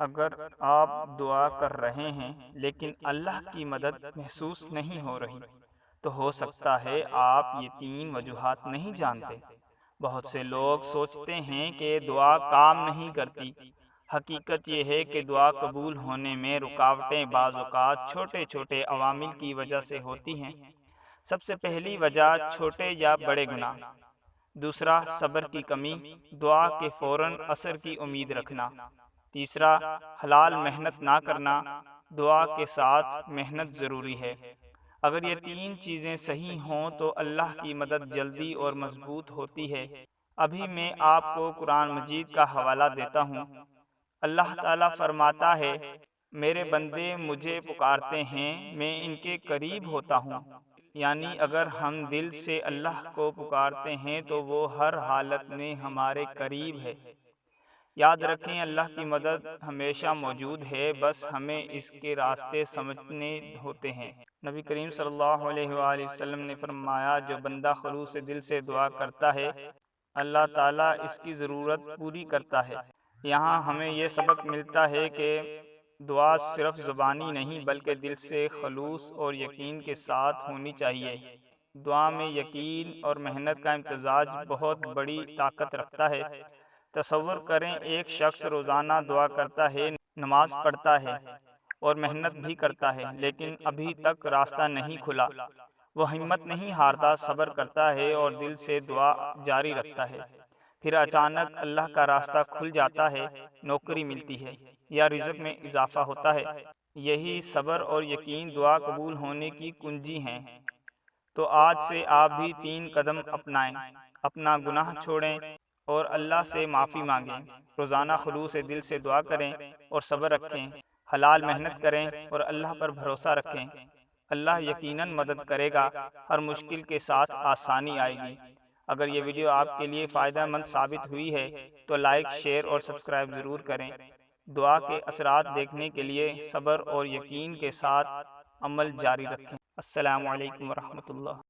اگر آپ دعا کر رہے ہیں لیکن اللہ کی مدد محسوس نہیں ہو رہی تو ہو سکتا ہے آپ یہ 3 وجوہات نہیں جانتے۔ بہت سے لوگ سوچتے ہیں کہ دعا کام نہیں کرتی۔ حقیقت یہ ہے کہ دعا قبول ہونے میں رکاوٹیں بعض اوقات چھوٹے چھوٹے عوامل کی وجہ سے ہوتی ہیں۔ سب سے پہلی وجہ چھوٹے یا بڑے گناہ۔ دوسرا، صبر کی کمی، دعا کے فوراً اثر کی امید رکھنا۔ تیسرا، حلال محنت نہ کرنا، دعا کے ساتھ محنت ضروری ہے۔ اگر یہ 3 چیزیں صحیح ہوں تو اللہ کی مدد جلدی اور مضبوط ہوتی ہے۔ ابھی میں آپ کو قرآن مجید کا حوالہ دیتا ہوں۔ اللہ تعالیٰ فرماتا ہے، میرے بندے مجھے پکارتے ہیں، میں ان کے قریب ہوتا ہوں۔ یعنی اگر ہم دل سے اللہ کو پکارتے ہیں تو وہ ہر حالت میں ہمارے قریب ہے۔ یاد رکھیں، اللہ کی مدد ہمیشہ موجود ہے، بس ہمیں اس کے راستے سمجھنے ہوتے ہیں۔ نبی کریم صلی اللہ علیہ وآلہ وسلم نے فرمایا، جو بندہ خلوص دل سے دعا کرتا ہے اللہ تعالیٰ اس کی ضرورت پوری کرتا ہے۔ یہاں ہمیں یہ سبق ملتا ہے کہ دعا صرف زبانی نہیں بلکہ دل سے خلوص اور یقین کے ساتھ ہونی چاہیے۔ دعا میں یقین اور محنت کا امتزاج بہت بڑی طاقت رکھتا ہے۔ تصور کریں، ایک شخص روزانہ دعا کرتا ہے، نماز پڑھتا ہے اور محنت بھی کرتا ہے، لیکن ابھی تک راستہ نہیں کھلا۔ وہ ہمت نہیں ہارتا، صبر کرتا ہے اور دل سے دعا جاری رکھتا ہے۔ پھر اچانک اللہ کا راستہ کھل جاتا ہے، نوکری ملتی ہے یا رزق میں اضافہ ہوتا ہے۔ یہی صبر اور یقین دعا قبول ہونے کی کنجی ہیں۔ تو آج سے آپ بھی 3 قدم اپنائیں۔ اپنا گناہ چھوڑیں اور اللہ سے معافی مانگیں۔ روزانہ خلوص دل سے دعا کریں اور صبر رکھیں۔ حلال محنت کریں اور اللہ پر بھروسہ رکھیں۔ اللہ یقیناً مدد کرے گا، ہر مشکل کے ساتھ آسانی آئے گی۔ اگر یہ ویڈیو آپ کے لیے فائدہ مند ثابت ہوئی ہے تو لائک، شیئر اور سبسکرائب ضرور کریں۔ دعا کے اثرات دیکھنے کے لیے صبر اور یقین کے ساتھ عمل جاری رکھیں۔ السلام علیکم ورحمۃ اللہ۔